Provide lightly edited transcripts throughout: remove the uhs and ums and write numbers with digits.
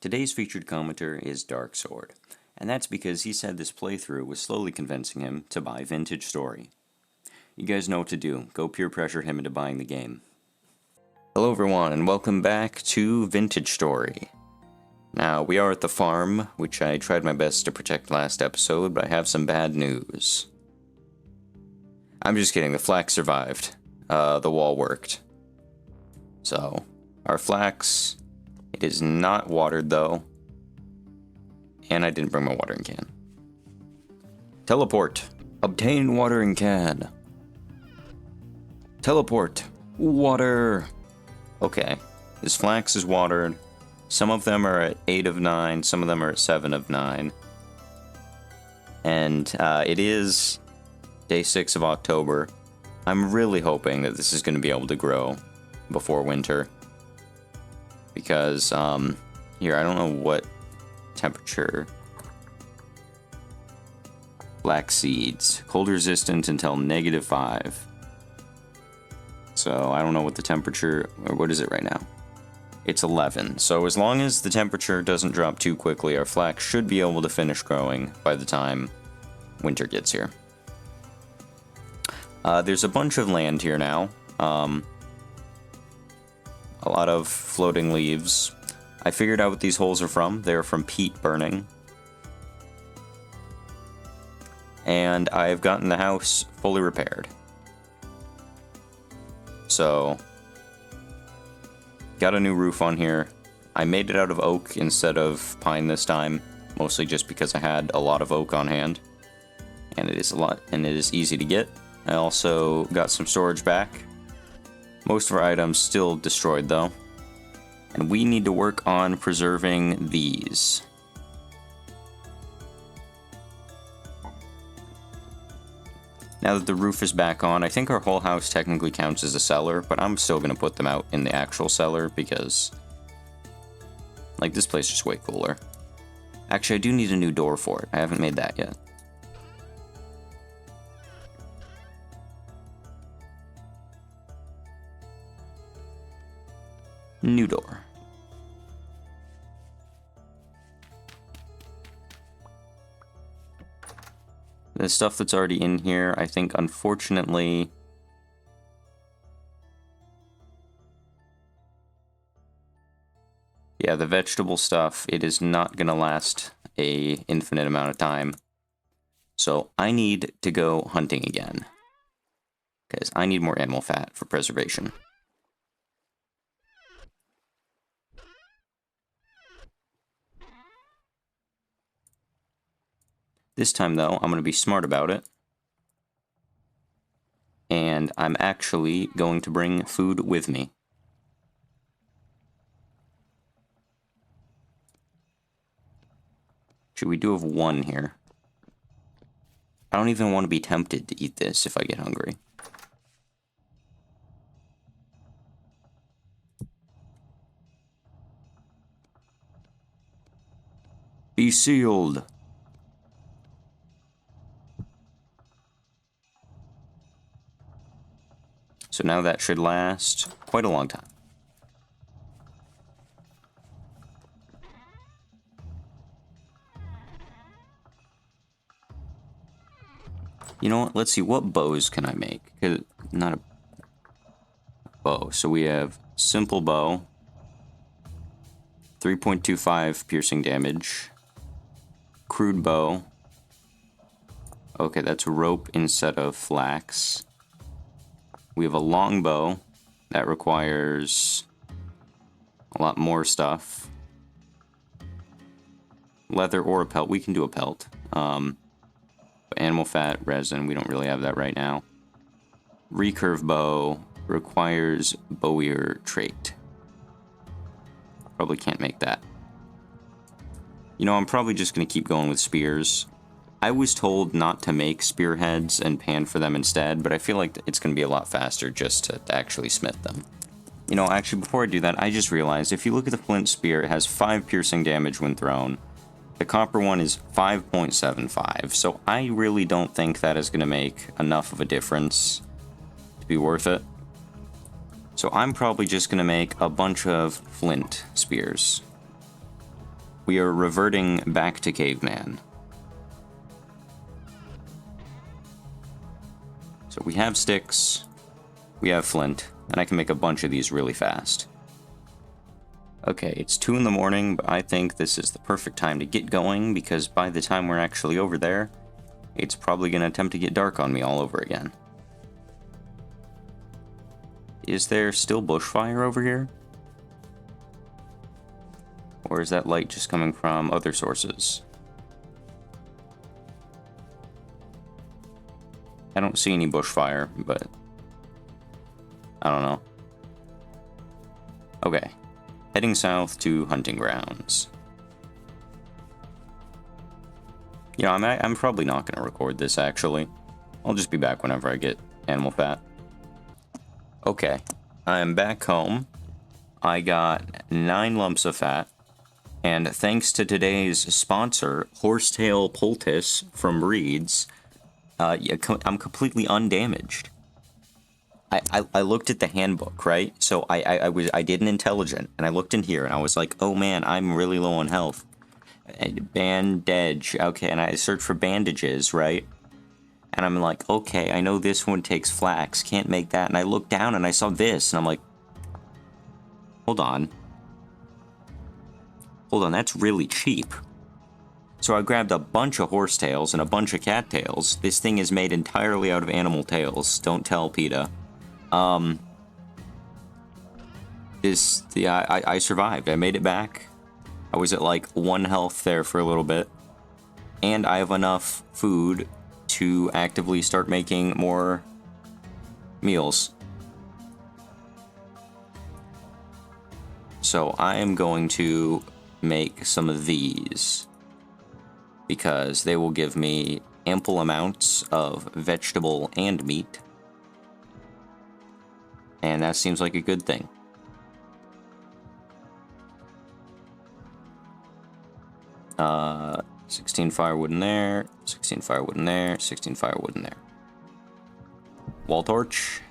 Today's featured commenter is Dark Sword, and that's because he said this playthrough was slowly convincing him to buy Vintage Story. You guys know what to do. Go peer pressure him into buying the game. Hello everyone, and welcome back to Vintage Story. Now, we are at the farm, which I tried my best to protect last episode, but I have some bad news. I'm just kidding, the flax survived. The wall worked. So, our flax, it is not watered though. And I didn't bring my watering can. Teleport. Obtain watering can. Teleport. Water. Okay. This flax is watered. Some of them are at 8 of 9. Some of them are at 7 of 9. And it is day 6 of October. I'm really hoping that this is going to be able to grow before winter. Because, here, I don't know what temperature. Black seeds. Cold resistant until -5. So, I don't know what the temperature, or what is it right now? It's 11. So, as long as the temperature doesn't drop too quickly, our flax should be able to finish growing by the time winter gets here. There's a bunch of land here now. A lot of floating leaves. I figured out what these holes are from. They're from peat burning. And I've gotten the house fully repaired. So, got a new roof on here. I made it out of oak instead of pine this time, mostly just because I had a lot of oak on hand. And it is easy to get. I also got some storage back. Most of our items still destroyed though. And we need to work on preserving these. Now that the roof is back on, I think our whole house technically counts as a cellar, but I'm still going to put them out in the actual cellar because, like, this place is just way cooler. Actually, I do need a new door for it. I haven't made that yet. New door. The stuff that's already in here, I think, unfortunately, yeah, the vegetable stuff, it is not gonna last a infinite amount of time. So I need to go hunting again, because I need more animal fat for preservation. This time, though, I'm going to be smart about it. And I'm actually going to bring food with me. Actually, we do have one here. I don't even want to be tempted to eat this if I get hungry. Be sealed. So now that should last quite a long time. You know what? Let's see. What bows can I make? Not a bow. So we have simple bow. 3.25 piercing damage. Crude bow. Okay, that's rope instead of flax. We have a long bow that requires a lot more stuff. Leather or a pelt. We can do a pelt. Animal fat, resin, we don't really have that right now. Recurve bow requires bowier trait. Probably can't make that. You know, I'm probably just going to keep going with spears. I was told not to make spearheads and pan for them instead, but I feel like it's going to be a lot faster just to actually smith them. You know, actually, before I do that, I just realized if you look at the flint spear, it has 5 piercing damage when thrown. The copper one is 5.75, so I really don't think that is going to make enough of a difference to be worth it. So I'm probably just going to make a bunch of flint spears. we are reverting back to caveman. So we have sticks, we have flint, and I can make a bunch of these really fast. Okay, it's 2 in the morning, but I think this is the perfect time to get going, because by the time we're actually over there, it's probably going to attempt to get dark on me all over again. Is there still bushfire over here? Or is that light just coming from other sources? I don't see any bushfire, but I don't know. Okay, heading south to hunting grounds. You know, I'm probably not going to record this, actually. I'll just be back whenever I get animal fat. Okay, I'm back home. I got 9 lumps of fat. And thanks to today's sponsor, Horsetail Poultice from Reed's, I'm completely undamaged. I looked at the handbook, right? So I did an intelligent, and I looked in here, and I was like, oh man, I'm really low on health. Bandage, okay, and I searched for bandages, right? And I'm like, okay, I know this one takes flax, can't make that. And I looked down, and I saw this, and I'm like, hold on. Hold on, that's really cheap. So I grabbed a bunch of horsetails and a bunch of cattails. This thing is made entirely out of animal tails. Don't tell PETA. I survived. I made it back. I was at like 1 health there for a little bit. And I have enough food to actively start making more meals. So I am going to make some of these, because they will give me ample amounts of vegetable and meat. And that seems like a good thing. Uh, 16 firewood in there, 16 firewood in there, 16 firewood in there. Wall torch.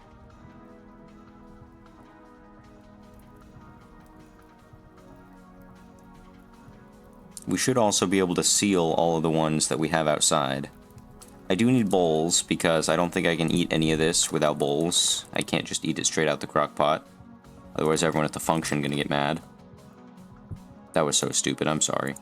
We should also be able to seal all of the ones that we have outside. I do need bowls, because I don't think I can eat any of this without bowls. I can't just eat it straight out the crock pot. Otherwise everyone at the function gonna get mad. That was so stupid, I'm sorry.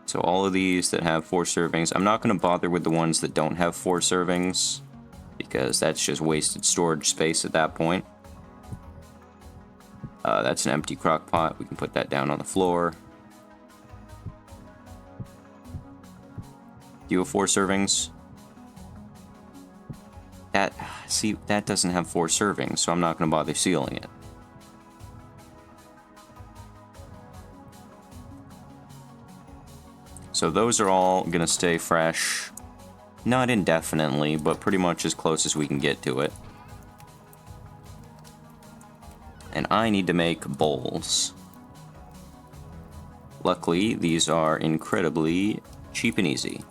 So all of these that have 4 servings, I'm not going to bother with the ones that don't have 4 servings, because that's just wasted storage space at that point. That's an empty crock pot. We can put that down on the floor. Do you have 4 servings? See, that doesn't have 4 servings, so I'm not going to bother sealing it. So those are all going to stay fresh, not indefinitely, but pretty much as close as we can get to it. And I need to make bowls. Luckily, these are incredibly cheap and easy.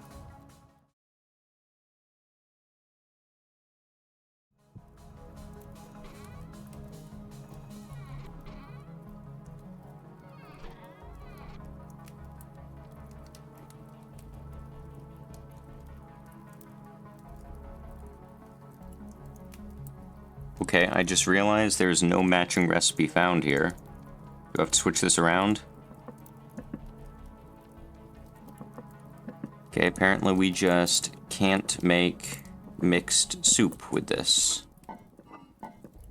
Okay, I just realized there's no matching recipe found here. Do I have to switch this around? Okay, apparently we just can't make mixed soup with this,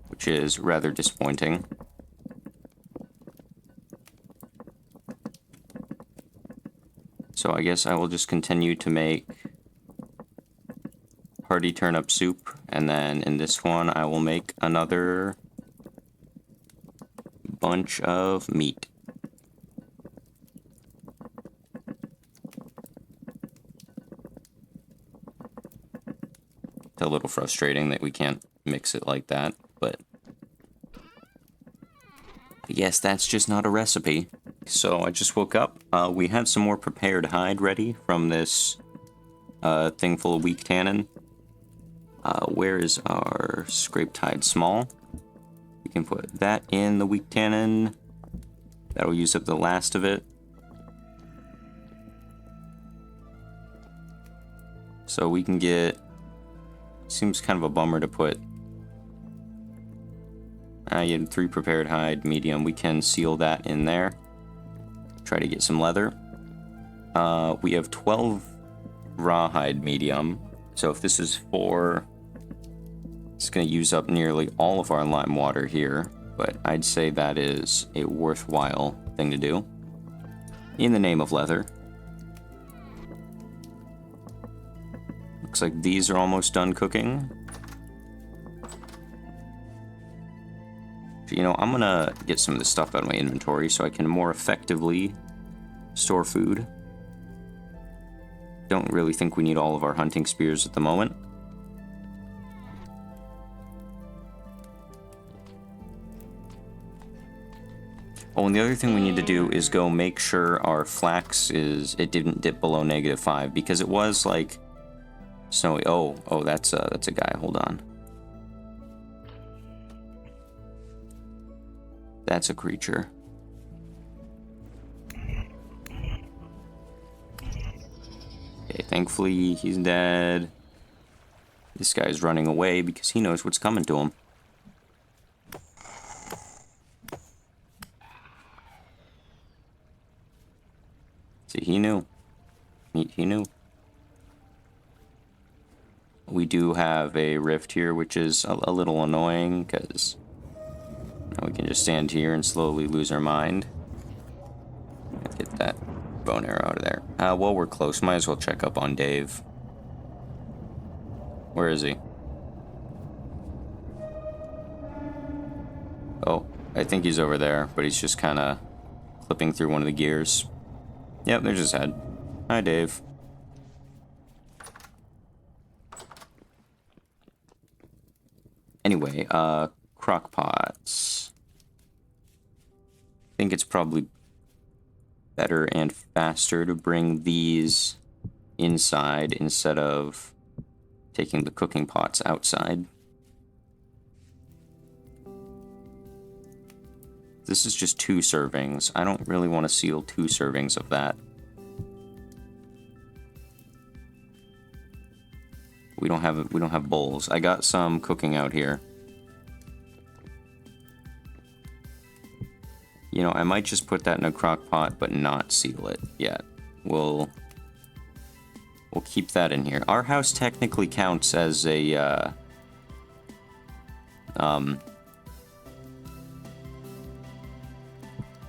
which is rather disappointing. So I guess I will just continue to make hearty turnip soup, and then in this one I will make another bunch of meat. It's a little frustrating that we can't mix it like that, but yes, that's just not a recipe. So I just woke up. We have some more prepared hide ready from this thing full of weak tannin. Where is our scraped hide small? We can put that in the weak tannin. That'll use up the last of it. So we can get... Seems kind of a bummer to put... you had 3 prepared hide, medium. We can seal that in there. Try to get some leather. We have 12 rawhide medium. So if this is 4... It's going to use up nearly all of our lime water here. But I'd say that is a worthwhile thing to do. In the name of leather. Looks like these are almost done cooking. You know, I'm gonna get some of this stuff out of my inventory so I can more effectively store food. Don't really think we need all of our hunting spears at the moment. Oh, and the other thing we need to do is go make sure our flax it didn't dip below -5, because it was like snowy. Oh, that's a guy. Hold on. That's a creature. Okay, thankfully he's dead. This guy's running away because he knows what's coming to him. See, he knew. He knew. We do have a rift here, which is a little annoying, because we can just stand here and slowly lose our mind. Get that bone arrow out of there. While we're close, might as well check up on Dave. Where is he? Oh, I think he's over there, but he's just kind of clipping through one of the gears. Yep, there's his head. Hi, Dave. Anyway, crock pots. I think it's probably better and faster to bring these inside instead of taking the cooking pots outside. This is just 2 servings. I don't really want to seal 2 servings of that. We don't have bowls. I got some cooking out here. You know, I might just put that in a crock pot, but not seal it yet. We'll keep that in here. Our house technically counts as a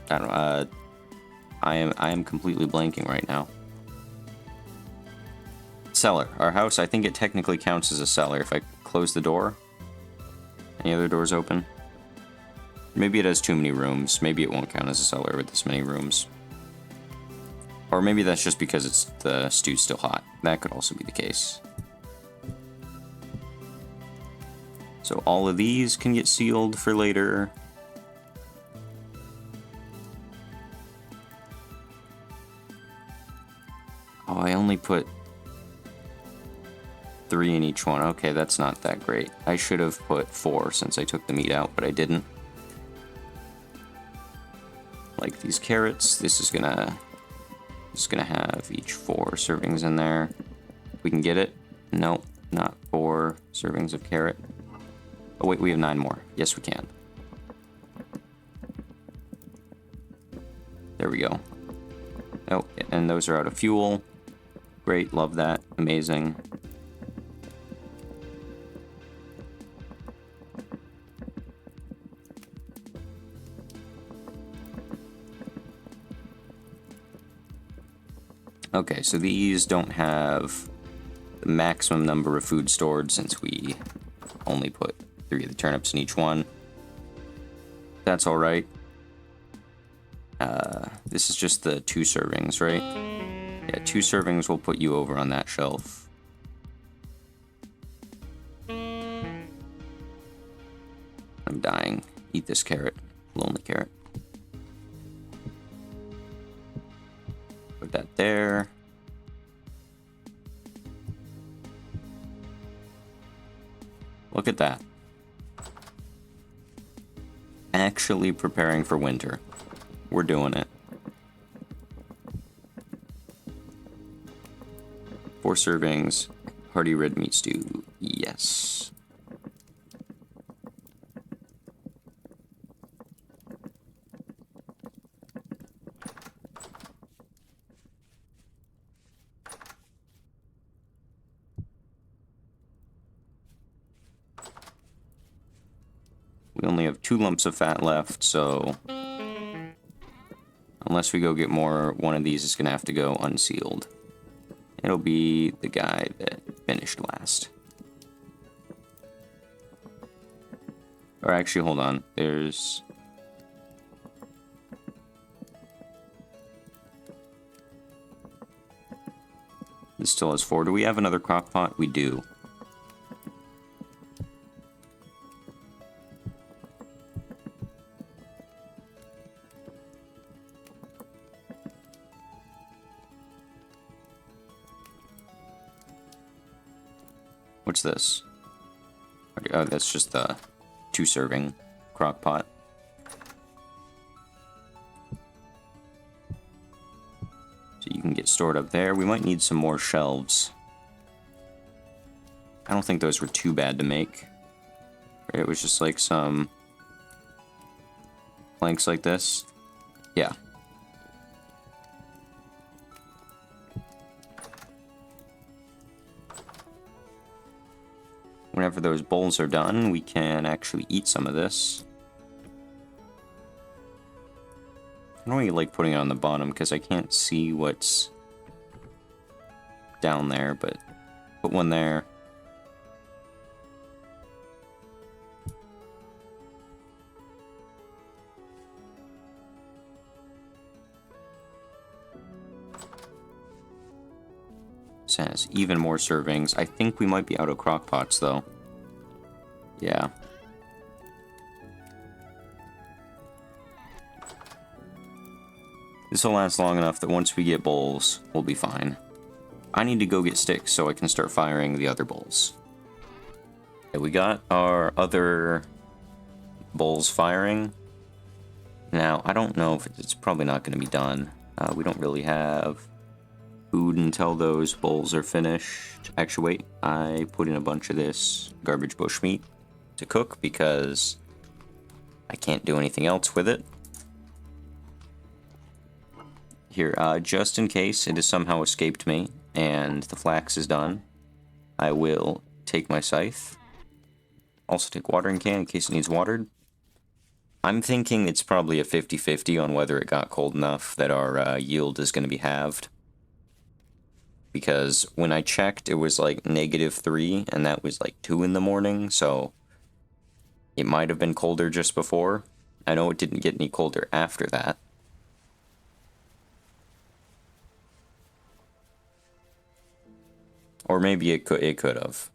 I don't know. I am completely blanking right now. Cellar. Our house, I think it technically counts as a cellar. If I close the door. Any other doors open? Maybe it has too many rooms. Maybe it won't count as a cellar with this many rooms. Or maybe that's just because the stew's still hot. That could also be the case. So all of these can get sealed for later. Oh, I only put 3 in each one. Okay, that's not that great. I should have put 4 since I took the meat out, but I didn't. Like these carrots, this is gonna have each 4 servings in there. We can get it. Nope, not 4 servings of carrot. Oh wait, we have 9 more. Yes, we can. There we go. Oh, and those are out of fuel. Great, love that. Amazing. Okay, so these don't have the maximum number of food stored since we only put 3 of the turnips in each one. That's all right. This is just the 2 servings, right? Yeah, 2 servings will put you over on that shelf. I'm dying. Eat this carrot. Lonely carrot. Put that there. Look at that. Actually preparing for winter. We're doing it. 4 servings, hearty red meat stew. Yes. We only have 2 lumps of fat left, so unless we go get more, one of these is going to have to go unsealed. It'll be the guy that finished last. Or actually, hold on. There's... This still has 4. Do we have another crock pot? We do. What's this? Oh, that's just the 2-serving crock pot. So you can get stored up there. We might need some more shelves. I don't think those were too bad to make. It was just like some planks like this. Yeah. Whenever those bowls are done, we can actually eat some of this. I don't really like putting it on the bottom because I can't see what's down there, but put one there. This has even more servings. I think we might be out of crock pots, though. Yeah. This will last long enough that once we get bowls, we'll be fine. I need to go get sticks so I can start firing the other bowls. Okay, we got our other bowls firing. Now, I don't know if it's probably not going to be done. We don't really have food until those bowls are finished. Actually, wait, I put in a bunch of this garbage bushmeat to cook because I can't do anything else with it. Here, just in case it has somehow escaped me and the flax is done, I will take my scythe. Also take watering can in case it needs watered. I'm thinking it's probably a 50-50 on whether it got cold enough that our yield is going to be halved. Because when I checked, it was like -3, and that was like 2 in the morning, so it might have been colder just before. I know it didn't get any colder after that. Or maybe it could have,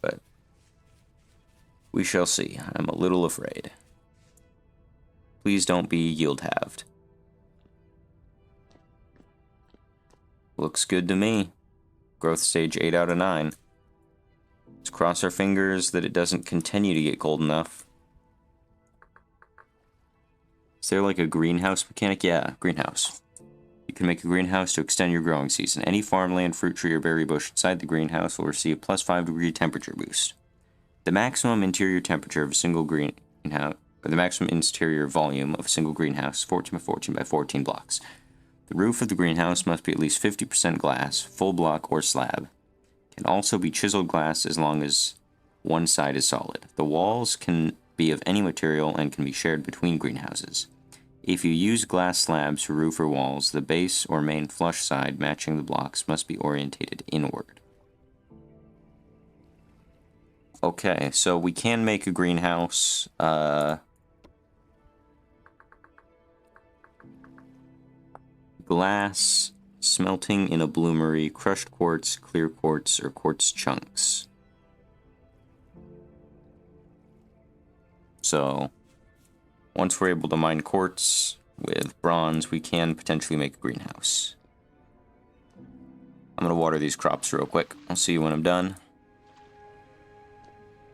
but we shall see. I'm a little afraid. Please don't be yield halved. Looks good to me. Growth stage 8 out of 9. Let's cross our fingers that it doesn't continue to get cold enough. Is there like a greenhouse mechanic? Yeah, greenhouse. You can make a greenhouse to extend your growing season. Any farmland, fruit tree, or berry bush inside the greenhouse will receive +5 degree temperature boost. The maximum interior temperature of a single greenhouse, or the maximum interior volume of a single greenhouse, 14 by 14 by 14 blocks. The roof of the greenhouse must be at least 50% glass, full block, or slab. It can also be chiseled glass as long as one side is solid. The walls can be of any material and can be shared between greenhouses. If you use glass slabs for roof or walls, the base or main flush side matching the blocks must be orientated inward. Okay, so we can make a greenhouse. Glass, smelting in a bloomery, crushed quartz, clear quartz, or quartz chunks. So, once we're able to mine quartz with bronze, we can potentially make a greenhouse. I'm gonna water these crops real quick. I'll see you when I'm done.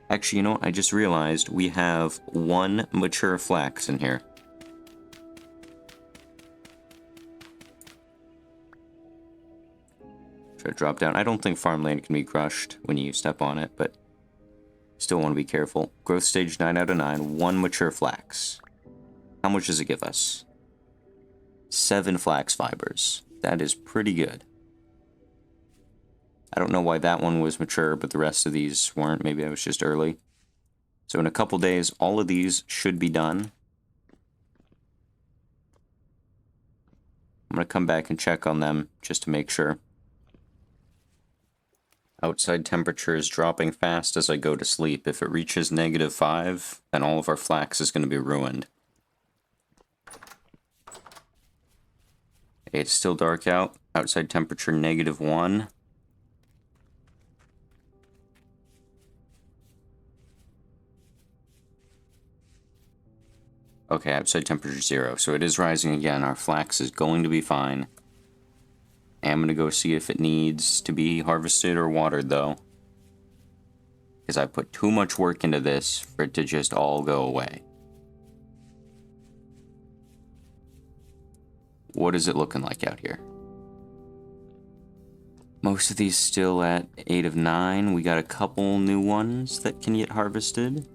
Actually, you know what? I just realized we have 1 mature flax in here. Should I drop down? I don't think farmland can be crushed when you step on it, but still want to be careful. Growth stage 9 out of 9, 1 mature flax. How much does it give us? 7 flax fibers. That is pretty good. I don't know why that one was mature, but the rest of these weren't. Maybe I was just early. So in a couple days, all of these should be done. I'm going to come back and check on them just to make sure. Outside temperature is dropping fast as I go to sleep. If it reaches -5, then all of our flax is going to be ruined. It's still dark out. Outside temperature -1. Okay, outside temperature 0. So it is rising again. Our flax is going to be fine. I'm going to go see if it needs to be harvested or watered, though. Because I put too much work into this for it to just all go away. What is it looking like out here? Most of these still at 8 of 9. We got a couple new ones that can get harvested.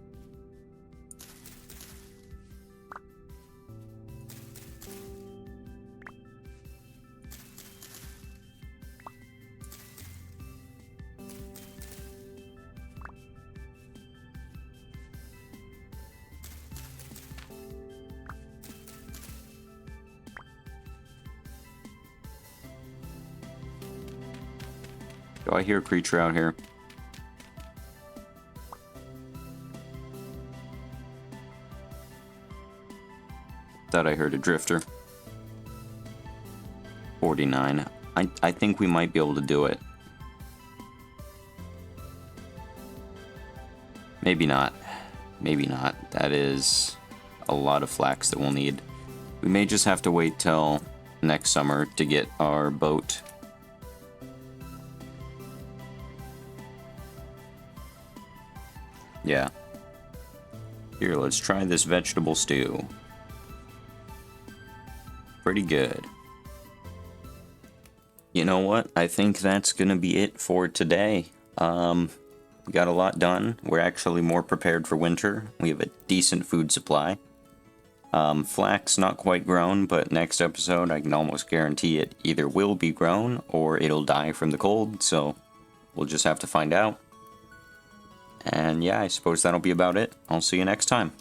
Do I hear a creature out here? Thought I heard a drifter. 49. I think we might be able to do it. Maybe not. Maybe not. That is a lot of flax that we'll need. We may just have to wait till next summer to get our boat. Yeah. Here, let's try this vegetable stew. Pretty good. You know what? I think that's gonna be it for today. We got a lot done. We're actually more prepared for winter. We have a decent food supply. Flax not quite grown, but next episode I can almost guarantee it either will be grown or it'll die from the cold, so we'll just have to find out. And yeah, I suppose that'll be about it. I'll see you next time.